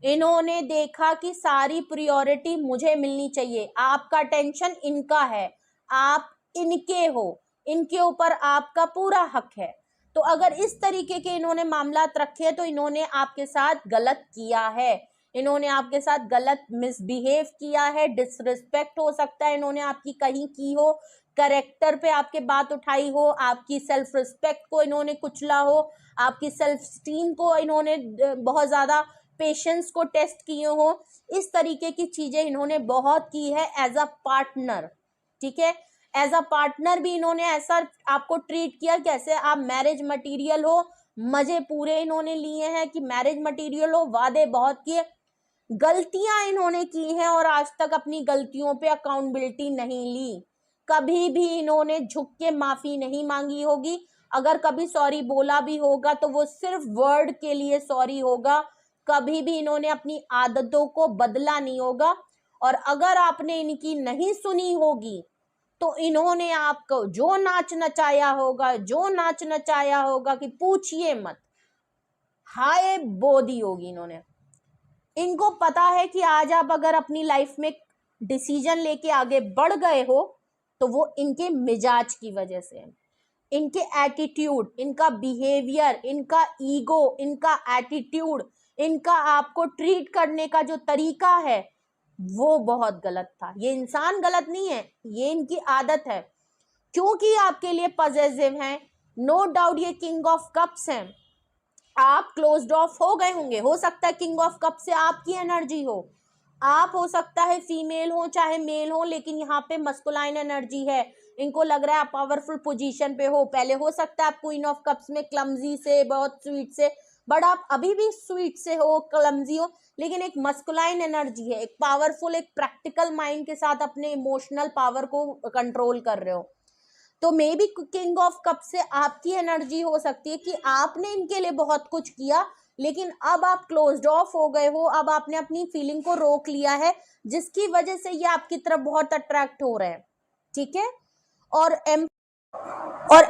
इन्होंने देखा कि सारी प्रायोरिटी मुझे मिलनी चाहिए, आपका टेंशन इनका है, आप इनके हो, इनके ऊपर आपका पूरा हक है, तो अगर इस तरीके के इन्होंने मामलात रखे हैं तो इन्होंने आपके साथ गलत किया है, इन्होंने आपके साथ गलत मिसबिहेव किया है, डिसरिस्पेक्ट हो सकता है इन्होंने आपकी कहीं की हो, करेक्टर पे आपके बात उठाई हो, आपकी सेल्फ रिस्पेक्ट को इन्होंने कुचला हो, आपकी सेल्फ स्टीम को इन्होंने बहुत ज्यादा पेशेंस को टेस्ट किए हो, इस तरीके की चीजें इन्होंने बहुत की है एज अ पार्टनर, ठीक है। एज अ पार्टनर भी इन्होंने ऐसा आपको ट्रीट किया कैसे आप मैरिज मटेरियल हो, मजे पूरे इन्होंने लिए हैं कि मैरिज मटेरियल हो, वादे बहुत किए, गलतियां इन्होंने की हैं और आज तक अपनी गलतियों पे अकाउंटेबिलिटी नहीं ली, कभी भी इन्होंने झुक के माफी नहीं मांगी होगी, अगर कभी सॉरी बोला भी होगा तो वो सिर्फ वर्ड के लिए सॉरी होगा, कभी भी इन्होंने अपनी आदतों को बदला नहीं होगा, और अगर आपने इनकी नहीं सुनी होगी तो इन्होंने आपको जो नाच नचाया होगा, जो नाच नचाया होगा कि पूछिए मत, हाय बो दी होगी इन्होंने। इनको पता है कि आज आप अगर अपनी लाइफ में डिसीजन लेके आगे बढ़ गए हो तो वो इनके मिजाज की वजह से है, इनके एटीट्यूड, इनका बिहेवियर, इनका ईगो, इनका एटीट्यूड, इनका आपको ट्रीट करने का जो तरीका है वो बहुत गलत था। ये इंसान गलत नहीं है, ये इनकी आदत है, क्योंकि आपके लिए पॉजिटिव हैं, नो डाउट ये किंग ऑफ कप्स हैं, आप क्लोज्ड ऑफ हो गए होंगे, हो सकता है किंग ऑफ कप से आपकी एनर्जी हो, आप हो सकता है फीमेल हो चाहे मेल हो, लेकिन यहाँ पे मस्कुलाइन एनर्जी है, इनको लग रहा है आप पावरफुल पोजीशन पे हो, पहले हो सकता है आप क्वीन ऑफ कप्स में क्लमजी से, बहुत स्वीट से, बट आप अभी भी स्वीट से हो, क्लमजी हो, लेकिन एक मस्कुलाइन एनर्जी है, एक पावरफुल, एक प्रैक्टिकल माइंड के साथ अपने इमोशनल पावर को कंट्रोल कर रहे हो। तो may be king of cup से आपकी एनर्जी हो सकती है कि आपने इनके लिए बहुत कुछ किया, लेकिन अब आप क्लोज्ड ऑफ हो गए हो, अब आपने अपनी फीलिंग को रोक लिया है, जिसकी वजह से ये आपकी तरफ बहुत अट्रैक्ट हो रहे हैं, ठीक है। और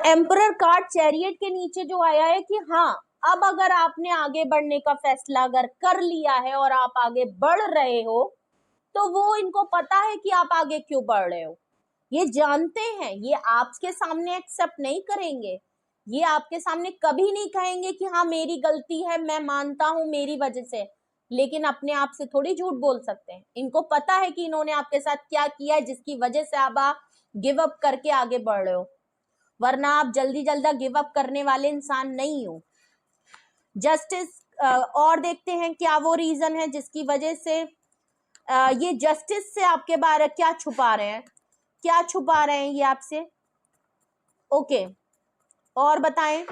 एम्परर कार्ड चैरियट के नीचे जो आया है कि हाँ, अब अगर आपने आगे बढ़ने का फैसला अगर कर लिया है और आप आगे बढ़ रहे हो, तो वो इनको पता है कि आप आगे क्यों बढ़ रहे हो, ये जानते हैं, ये आपके सामने एक्सेप्ट नहीं करेंगे, ये आपके सामने कभी नहीं कहेंगे कि हाँ मेरी गलती है, मैं मानता हूं मेरी वजह से, लेकिन अपने आप से थोड़ी झूठ बोल सकते हैं, इनको पता है कि इन्होंने आपके साथ क्या किया है जिसकी वजह से अब आप गिव अप करके आगे बढ़ रहे हो, वरना आप जल्दी जल्दी गिव अप करने वाले इंसान नहीं हो। जस्टिस, और देखते हैं क्या वो रीजन है जिसकी वजह से ये जस्टिस से आपके बारे क्या छुपा रहे हैं, क्या छुपा रहे हैं ये आपसे, ओके। और बताएं,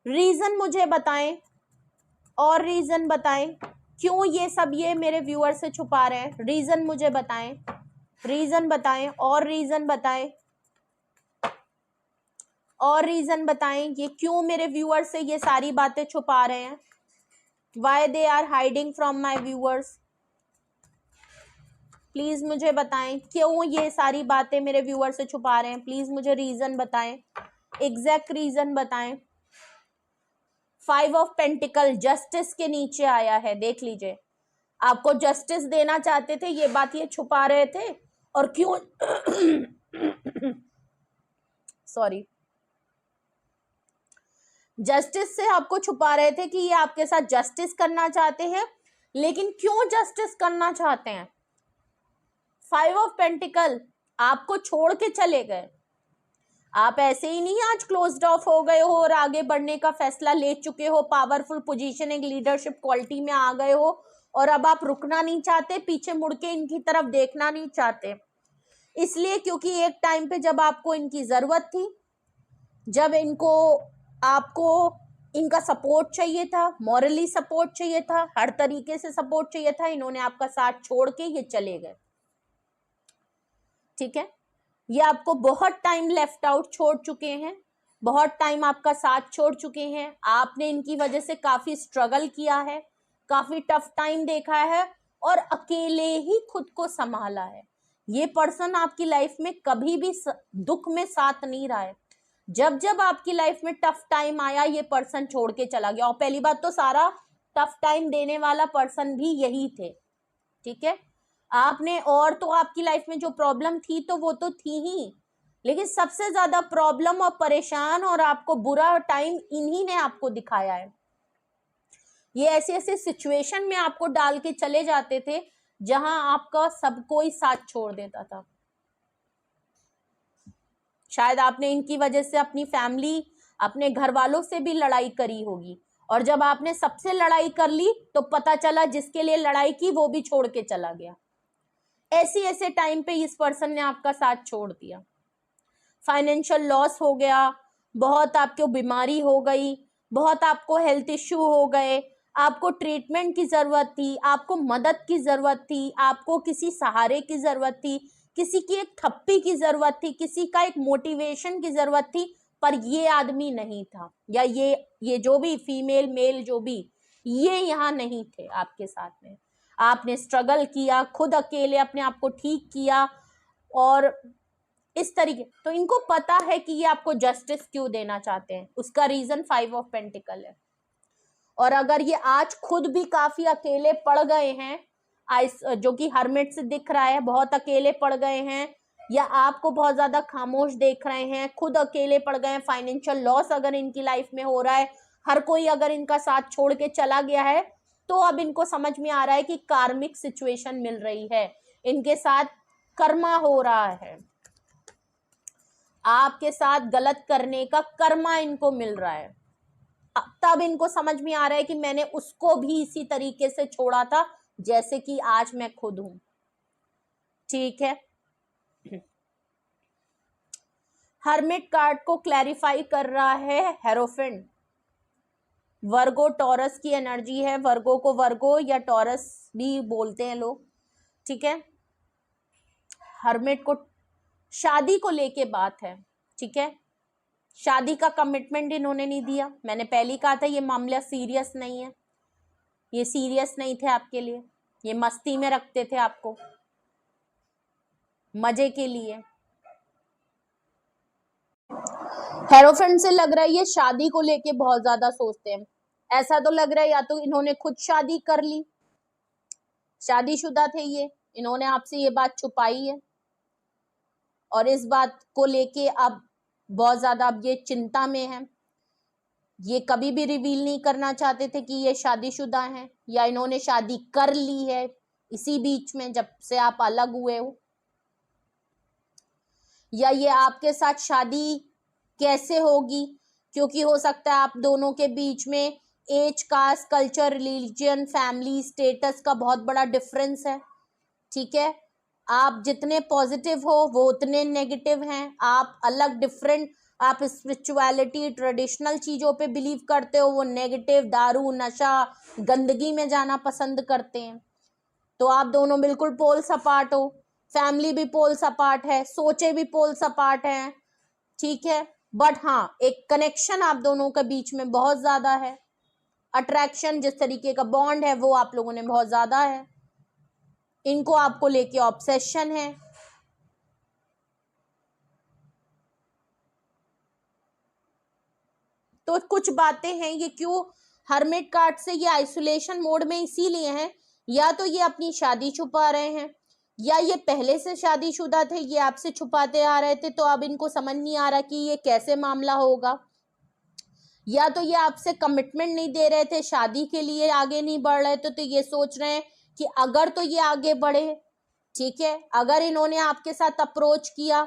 रीजन मुझे बताएं, और रीजन बताएं क्यों ये सब ये मेरे व्यूअर से छुपा रहे हैं, रीजन मुझे बताएं, रीजन बताएं, और रीजन बताएं, और रीजन बताएं, ये क्यों मेरे व्यूअर से ये सारी बातें छुपा रहे हैं, why they are hiding from my viewers. Please मुझे बताएं क्यों ये सारी बातें मेरे व्यूअर से छुपा रहे हैं, प्लीज मुझे रीजन बताएं, एग्जैक्ट रीजन बताएं। 5 ऑफ पेंटिकल जस्टिस के नीचे आया है, देख लीजिए, आपको जस्टिस देना चाहते थे, ये बात ये छुपा रहे थे, और क्यों सॉरी, जस्टिस से आपको छुपा रहे थे कि ये आपके साथ जस्टिस करना चाहते हैं, लेकिन क्यों जस्टिस करना चाहते हैं? 5 ऑफ पेंटिकल आपको छोड़ के चले गए, आप ऐसे ही नहीं आज क्लोज्ड ऑफ हो गए हो और आगे बढ़ने का फैसला ले चुके हो, पावरफुल पोजीशन, एक लीडरशिप क्वालिटी में आ गए हो, और अब आप रुकना नहीं चाहते, पीछे मुड़ के इनकी तरफ देखना नहीं चाहते, इसलिए क्योंकि एक टाइम पे जब आपको इनकी जरूरत थी, जब आपको इनका सपोर्ट चाहिए था, मॉरली सपोर्ट चाहिए था, हर तरीके से सपोर्ट चाहिए था, इन्होंने आपका साथ छोड़ के ये चले गए। ठीक है, ये आपको बहुत टाइम लेफ्ट आउट छोड़ चुके हैं, बहुत टाइम आपका साथ छोड़ चुके हैं, आपने इनकी वजह से काफी स्ट्रगल किया है, काफी टफ टाइम देखा है, और अकेले ही खुद को संभाला है। ये पर्सन आपकी लाइफ में कभी भी दुख में साथ नहीं रहा है, जब जब आपकी लाइफ में टफ टाइम आया ये पर्सन छोड़ के चला गया, और पहली बात तो सारा टफ टाइम देने वाला पर्सन भी यही थे। ठीक है, आपने, और तो आपकी लाइफ में जो प्रॉब्लम थी तो वो तो थी ही, लेकिन सबसे ज्यादा प्रॉब्लम और परेशान और आपको बुरा टाइम इन्हीं ने आपको दिखाया है। ये ऐसे ऐसे सिचुएशन में आपको डाल के चले जाते थे जहां आपका सब कोई साथ छोड़ देता था। शायद आपने इनकी वजह से अपनी फैमिली, अपने घर वालों से भी लड़ाई करी होगी, और जब आपने सबसे लड़ाई कर ली तो पता चला जिसके लिए लड़ाई की वो भी छोड़ के चला गया। ऐसे टाइम पे इस पर्सन ने आपका साथ छोड़ दिया, फाइनेंशियल लॉस हो गया, बहुत आपको बीमारी हो गई, बहुत आपको हेल्थ इश्यू हो गए, आपको ट्रीटमेंट की जरूरत थी, आपको मदद की जरूरत थी, आपको किसी सहारे की जरूरत थी, किसी की एक थप्पी की जरूरत थी, किसी का एक मोटिवेशन की जरूरत थी, पर ये आदमी नहीं था, या ये जो भी फीमेल मेल जो भी, ये यहाँ नहीं थे आपके साथ में। आपने स्ट्रगल किया, खुद अकेले अपने आप को ठीक किया, और इस तरीके, तो इनको पता है कि ये आपको जस्टिस क्यों देना चाहते हैं, उसका रीजन 5 ऑफ पेंटिकल है। और अगर ये आज खुद भी काफी अकेले पड़ गए हैं, जो कि हर्मिट से दिख रहा है, बहुत अकेले पड़ गए हैं, या आपको बहुत ज्यादा खामोश देख रहे हैं, खुद अकेले पड़ गए हैं, फाइनेंशियल लॉस अगर इनकी लाइफ में हो रहा है, हर कोई अगर इनका साथ छोड़ के चला गया है, तो अब इनको समझ में आ रहा है कि कार्मिक सिचुएशन मिल रही है, इनके साथ कर्मा हो रहा है, आपके साथ गलत करने का कर्मा इनको मिल रहा है। तब इनको समझ में आ रहा है कि मैंने उसको भी इसी तरीके से छोड़ा था जैसे कि आज मैं खुद हूं। ठीक है, हर्मिट कार्ड को क्लैरिफाई कर रहा है हेरोफेंट, वर्गो टॉरस की एनर्जी है, वर्गो को वर्गो या टॉरस भी बोलते हैं लोग। ठीक है, हर्मिट को शादी को लेके बात है। ठीक है, शादी का कमिटमेंट इन्होंने नहीं दिया, मैंने पहले ही कहा था ये मामला सीरियस नहीं है, ये सीरियस नहीं थे आपके लिए, ये मस्ती में रखते थे आपको, मजे के लिए। हेरोफेंट से लग रहा है ये शादी को लेके बहुत ज्यादा सोचते हैं, ऐसा तो लग रहा है या तो इन्होंने खुद शादी कर ली, शादीशुदा थे ये, इन्होंने आपसे ये बात छुपाई है, और इस बात को लेके अब बहुत ज्यादा अब ये चिंता में है, ये कभी भी रिवील नहीं करना चाहते थे कि ये शादीशुदा हैं, या इन्होंने शादी कर ली है इसी बीच में जब से आप अलग हुए हो, या ये आपके साथ शादी कैसे होगी, क्योंकि हो सकता है आप दोनों के बीच में age, caste, culture, religion, family status का बहुत बड़ा डिफरेंस है। ठीक है, आप जितने पॉजिटिव हो वो उतने नेगेटिव हैं, आप अलग डिफरेंट, आप स्पिरिचुअलिटी ट्रेडिशनल चीजों पे बिलीव करते हो, वो नेगेटिव दारू नशा गंदगी में जाना पसंद करते हैं। तो आप दोनों बिल्कुल पोल्स अपार्ट हो, फैमिली भी पोल्स अपार्ट है, सोचे भी पोल्स अपार्ट हैं। ठीक है, बट हाँ एक कनेक्शन आप दोनों के बीच में बहुत ज्यादा है, अट्रैक्शन जिस तरीके का बॉन्ड है वो आप लोगों ने बहुत ज्यादा है, इनको आपको लेके ऑब्सेशन है। तो कुछ बातें हैं, ये क्यों हर्मिट कार्ड से ये आइसोलेशन मोड में इसीलिए हैं, या तो ये अपनी शादी छुपा रहे हैं, या ये पहले से शादीशुदा थे, ये आपसे छुपाते आ रहे थे, तो अब इनको समझ नहीं आ रहा कि ये कैसे मामला होगा, या तो ये आपसे कमिटमेंट नहीं दे रहे थे, शादी के लिए आगे नहीं बढ़ रहे थे, तो ये सोच रहे हैं कि अगर तो ये आगे बढ़े, ठीक है, अगर इन्होंने आपके साथ अप्रोच किया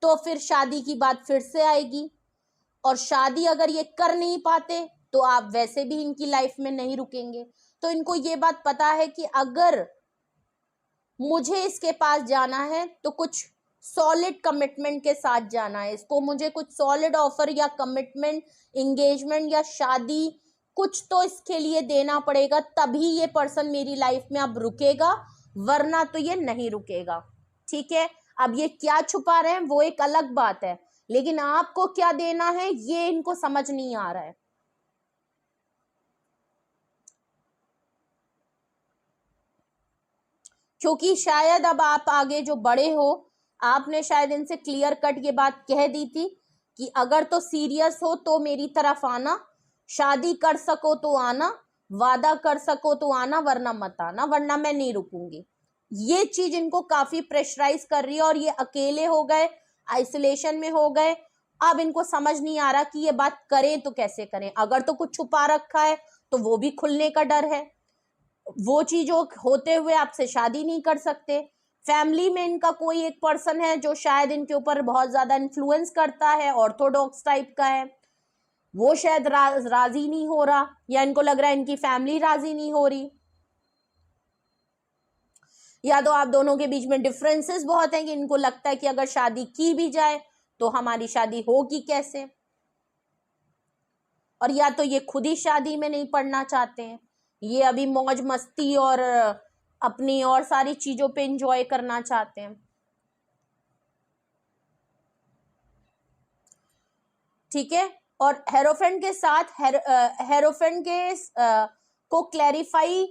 तो फिर शादी की बात फिर से आएगी, और शादी अगर ये कर नहीं पाते तो आप वैसे भी इनकी लाइफ में नहीं रुकेंगे। तो इनको ये बात पता है कि अगर मुझे इसके पास जाना है तो कुछ सॉलिड कमिटमेंट के साथ जाना है, इसको मुझे कुछ सॉलिड ऑफर या कमिटमेंट, एंगेजमेंट या शादी कुछ तो इसके लिए देना पड़ेगा, तभी ये पर्सन मेरी लाइफ में अब रुकेगा, वरना तो ये नहीं रुकेगा। ठीक है, अब ये क्या छुपा रहे हैं वो एक अलग बात है, लेकिन आपको क्या देना है ये इनको समझ नहीं आ रहा है। क्योंकि शायद अब आप आगे जो बड़े हो, आपने शायद इनसे क्लियर कट ये बात कह दी थी कि अगर तो सीरियस हो तो मेरी तरफ आना, शादी कर सको तो आना, वादा कर सको तो आना, वरना मत आना, वरना मैं नहीं रुकूंगी। ये चीज इनको काफी प्रेशराइज कर रही है, और ये अकेले हो गए, आइसोलेशन में हो गए। अब इनको समझ नहीं आ रहा कि ये बात करें तो कैसे करें, अगर तो कुछ छुपा रखा है तो वो भी खुलने का डर है, वो चीजों होते हुए आपसे शादी नहीं कर सकते। फैमिली में इनका कोई एक पर्सन है जो शायद इनके ऊपर बहुत ज्यादा इन्फ्लुएंस करता है, ऑर्थोडॉक्स टाइप का है, वो शायद राजी नहीं हो रहा, या इनको लग रहा है इनकी फैमिली राजी नहीं हो रही, या तो आप दोनों के बीच में डिफरेंसेस बहुत हैं कि इनको लगता है कि अगर शादी की भी जाए तो हमारी शादी होगी कैसे, और या तो ये खुद ही शादी में नहीं पड़ना चाहते हैं, ये अभी मौज मस्ती और अपनी और सारी चीजों पे एंजॉय करना चाहते हैं। ठीक है, और हेरोफेंट के साथ हेरोफेंट के को क्लैरिफाई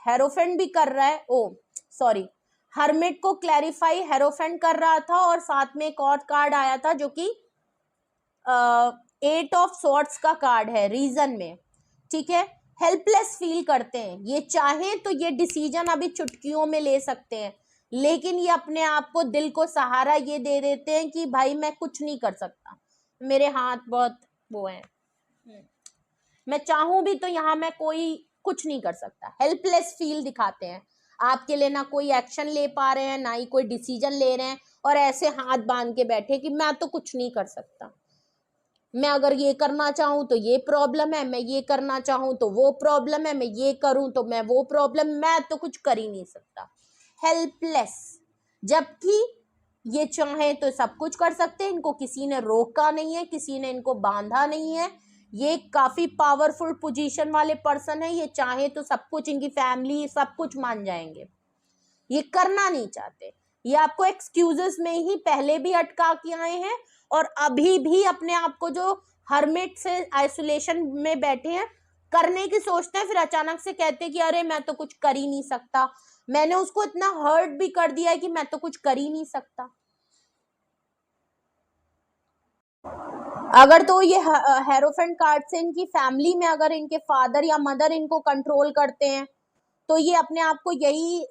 हेरोफेंट भी कर रहा है, ओ सॉरी, हर्मिट को क्लैरिफाई हेरोफेंट कर रहा था, और साथ में एक और कार्ड आया था जो कि 8 ऑफ सॉर्ड्स का कार्ड है रीजन में। ठीक है, हेल्पलेस फील करते हैं, ये चाहे तो ये डिसीजन अभी चुटकियों में ले सकते हैं, लेकिन ये अपने आप को, दिल को सहारा ये दे देते हैं कि भाई मैं कुछ नहीं कर सकता, मेरे हाथ बहुत वो हैं, मैं चाहूं भी तो यहाँ मैं कोई कुछ नहीं कर सकता। हेल्पलेस फील दिखाते हैं, आपके लिए ना कोई एक्शन ले पा रहे हैं, ना ही कोई डिसीजन ले रहे हैं, और ऐसे हाथ बांध के बैठे कि मैं तो कुछ नहीं कर सकता, मैं अगर ये करना चाहूं तो ये प्रॉब्लम है, मैं ये करना चाहूं तो वो प्रॉब्लम है, मैं ये करूं तो मैं वो प्रॉब्लम, मैं तो कुछ कर ही नहीं सकता। हेल्पलेस, जबकि ये चाहे तो सब कुछ कर सकते हैं, इनको किसी ने रोका नहीं है, किसी ने इनको बांधा नहीं है, ये काफी पावरफुल पोजीशन वाले पर्सन है, ये चाहे तो सब कुछ, इनकी फैमिली सब कुछ मान जाएंगे, ये करना नहीं चाहते, ये आपको एक्सक्यूजेस में ही पहले भी अटका के आए हैं, और अभी भी अपने आप को जो हर्मिट से आइसोलेशन में बैठे हैं करने की सोचते हैं, फिर अचानक से कहते हैं कि अरे मैं तो कुछ कर ही नहीं सकता, मैंने उसको इतना हर्ट भी कर दिया है कि मैं तो कुछ कर ही नहीं सकता। अगर तो ये हेरोफेंट कार्ड से इनकी फैमिली में अगर इनके फादर या मदर इनको कंट्रोल करते हैं, तो ये अपने आप को यही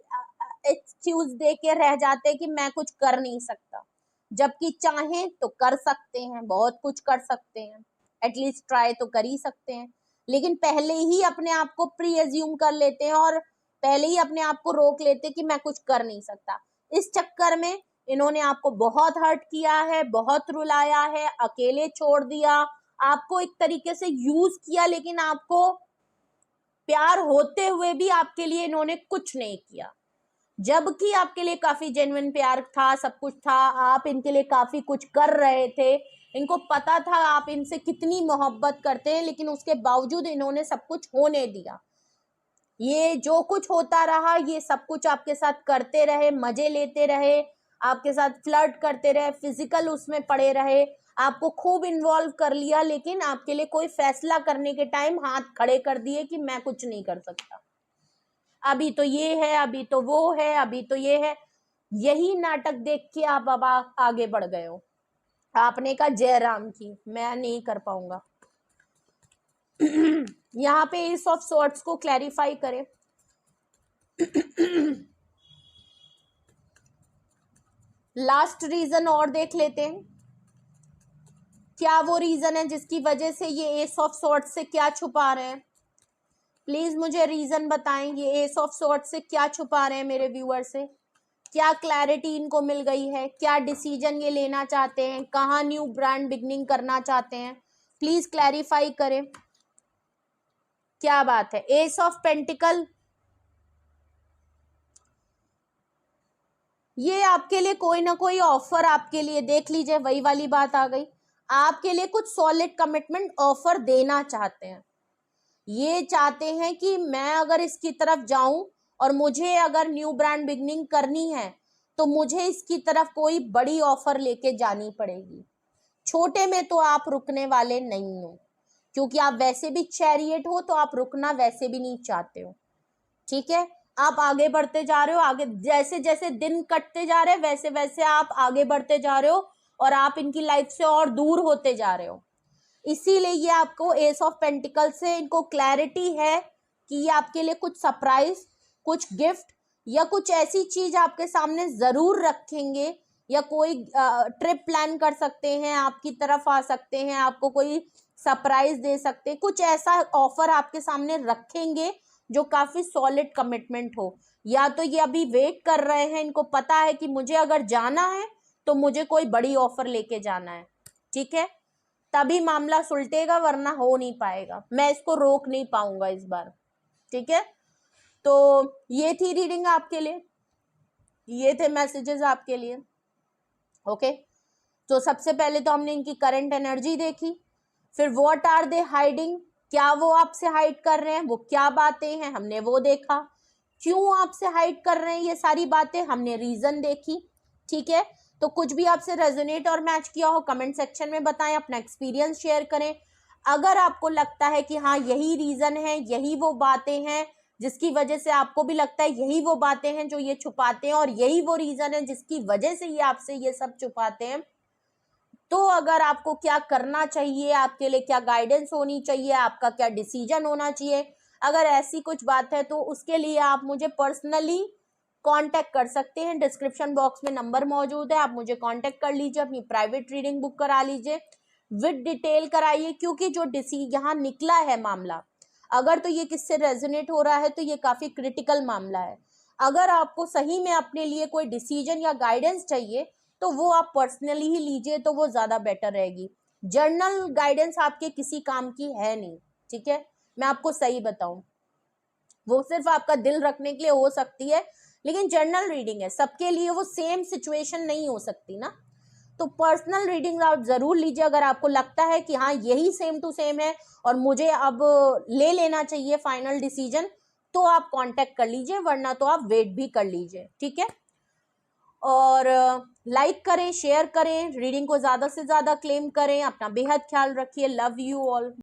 एक्सक्यूज दे के रह जाते हैं कि मैं कुछ कर नहीं सकता, जबकि चाहें तो कर सकते हैं, बहुत कुछ कर सकते हैं, एटलीस्ट ट्राई तो कर ही सकते हैं, लेकिन पहले ही अपने आप को प्री एज्यूम कर लेते हैं, और पहले ही अपने आप को रोक लेते हैं कि मैं कुछ कर नहीं सकता। इस चक्कर में इन्होंने आपको बहुत हर्ट किया है, बहुत रुलाया है, अकेले छोड़ दिया, आपको एक तरीके से यूज किया, लेकिन आपको प्यार होते हुए भी आपके लिए इन्होंने कुछ नहीं किया, जबकि आपके लिए काफी जेन्युइन प्यार था, सब कुछ था, आप इनके लिए काफी कुछ कर रहे थे, इनको पता था आप इनसे कितनी मोहब्बत करते हैं, लेकिन उसके बावजूद इन्होंने सब कुछ होने दिया, ये जो कुछ होता रहा ये सब कुछ आपके साथ करते रहे, मजे लेते रहे, आपके साथ फ्लर्ट करते रहे, फिजिकल उसमें पड़े रहे, आपको खूब इन्वॉल्व कर लिया, लेकिन आपके लिए कोई फैसला करने के टाइम हाथ खड़े कर दिए कि मैं कुछ नहीं कर सकता। अभी तो ये है, अभी तो वो है, अभी तो ये है। यही नाटक देख के आप अब आगे बढ़ गए हो। आपने कहा जय राम की, मैं नहीं कर पाऊंगा। यहाँ पे एस ऑफ सॉर्ड्स को क्लैरिफाई करें। लास्ट रीजन और देख लेते हैं, क्या वो रीजन है जिसकी वजह से ये एस ऑफ सॉर्ड्स से क्या छुपा रहे हैं। प्लीज मुझे रीजन बताएं, ये एस ऑफ सॉर्ड्स से क्या छुपा रहे हैं मेरे व्यूअर से, क्या क्लैरिटी इनको मिल गई है, क्या डिसीजन ये लेना चाहते हैं, कहाँ न्यू ब्रांड बिगनिंग करना चाहते हैं। प्लीज क्लैरिफाई करें, क्या बात है। एस ऑफ पेंटिकल, ये आपके लिए कोई ना कोई ऑफर आपके लिए, देख लीजिए वही वाली बात आ गई, आपके लिए कुछ सॉलिड कमिटमेंट ऑफर देना चाहते हैं। ये चाहते हैं कि मैं अगर इसकी तरफ जाऊं और मुझे अगर न्यू ब्रांड बिगनिंग करनी है तो मुझे इसकी तरफ कोई बड़ी ऑफर लेके जानी पड़ेगी। छोटे में तो आप रुकने वाले नहीं हो, क्योंकि आप वैसे भी चैरियट हो, तो आप रुकना वैसे भी नहीं चाहते हो। ठीक है, आप आगे बढ़ते जा रहे हो, आगे जैसे जैसे दिन कटते जा रहे हैं वैसे वैसे आप आगे बढ़ते जा रहे हो और आप इनकी लाइफ से और दूर होते जा रहे हो। इसीलिए ये आपको एस ऑफ पेंटिकल से इनको क्लैरिटी है कि ये आपके लिए कुछ सरप्राइज, कुछ गिफ्ट या कुछ ऐसी चीज आपके सामने जरूर रखेंगे, या कोई ट्रिप प्लान कर सकते हैं, आपकी तरफ आ सकते हैं, आपको कोई सरप्राइज दे सकते हैं, कुछ ऐसा ऑफर आपके सामने रखेंगे जो काफी सॉलिड कमिटमेंट हो। या तो ये अभी वेट कर रहे हैं, इनको पता है कि मुझे अगर जाना है तो मुझे कोई बड़ी ऑफर लेके जाना है। ठीक है, तभी मामला सुलटेगा, वरना हो नहीं पाएगा, मैं इसको रोक नहीं पाऊंगा इस बार। ठीक है, तो ये थी रीडिंग आपके लिए, ये थे मैसेजेस आपके लिए। ओके, तो सबसे पहले तो हमने इनकी करंट एनर्जी देखी, फिर व्हाट आर दे हाइडिंग, क्या वो आपसे हाइड कर रहे हैं, वो क्या बातें हैं हमने वो देखा, क्यों आपसे हाइड कर रहे हैं ये सारी बातें, हमने रीजन देखी। ठीक है, तो कुछ भी आपसे रेजोनेट और मैच किया हो कमेंट सेक्शन में बताएं, अपना एक्सपीरियंस शेयर करें। अगर आपको लगता है कि हाँ यही रीजन है, यही वो बातें हैं जिसकी वजह से आपको भी लगता है यही वो बातें हैं जो ये छुपाते हैं, और यही वो रीजन है जिसकी वजह से ये आपसे ये सब छुपाते हैं, तो अगर आपको क्या करना चाहिए, आपके लिए क्या गाइडेंस होनी चाहिए, आपका क्या डिसीजन होना चाहिए, अगर ऐसी कुछ बात है तो उसके लिए आप मुझे पर्सनली कांटेक्ट कर सकते हैं। डिस्क्रिप्शन बॉक्स में नंबर मौजूद है, आप मुझे कांटेक्ट कर लीजिए, अपनी प्राइवेट रीडिंग बुक करा लीजिए, विद डिटेल कराइए, क्योंकि जो यहाँ निकला है मामला, अगर तो ये किससे रेजोनेट हो रहा है तो ये काफी क्रिटिकल मामला है। अगर आपको सही में अपने लिए कोई डिसीजन या गाइडेंस चाहिए तो वो आप पर्सनली ही लीजिए, तो वो ज्यादा बेटर रहेगी। जर्नल गाइडेंस आपके किसी काम की है नहीं। ठीक है, मैं आपको सही बताऊं, वो सिर्फ आपका दिल रखने के लिए हो सकती है, लेकिन जर्नल रीडिंग है, सबके लिए वो सेम सिचुएशन नहीं हो सकती ना। तो पर्सनल रीडिंग आप जरूर लीजिए, अगर आपको लगता है कि हाँ यही सेम टू सेम है और मुझे अब ले लेना चाहिए फाइनल डिसीजन, तो आप कांटेक्ट कर लीजिए, वरना तो आप वेट भी कर लीजिए। ठीक है, और लाइक करें, शेयर करें, रीडिंग को ज्यादा से ज्यादा क्लेम करें, अपना बेहद ख्याल रखिए। Love you all.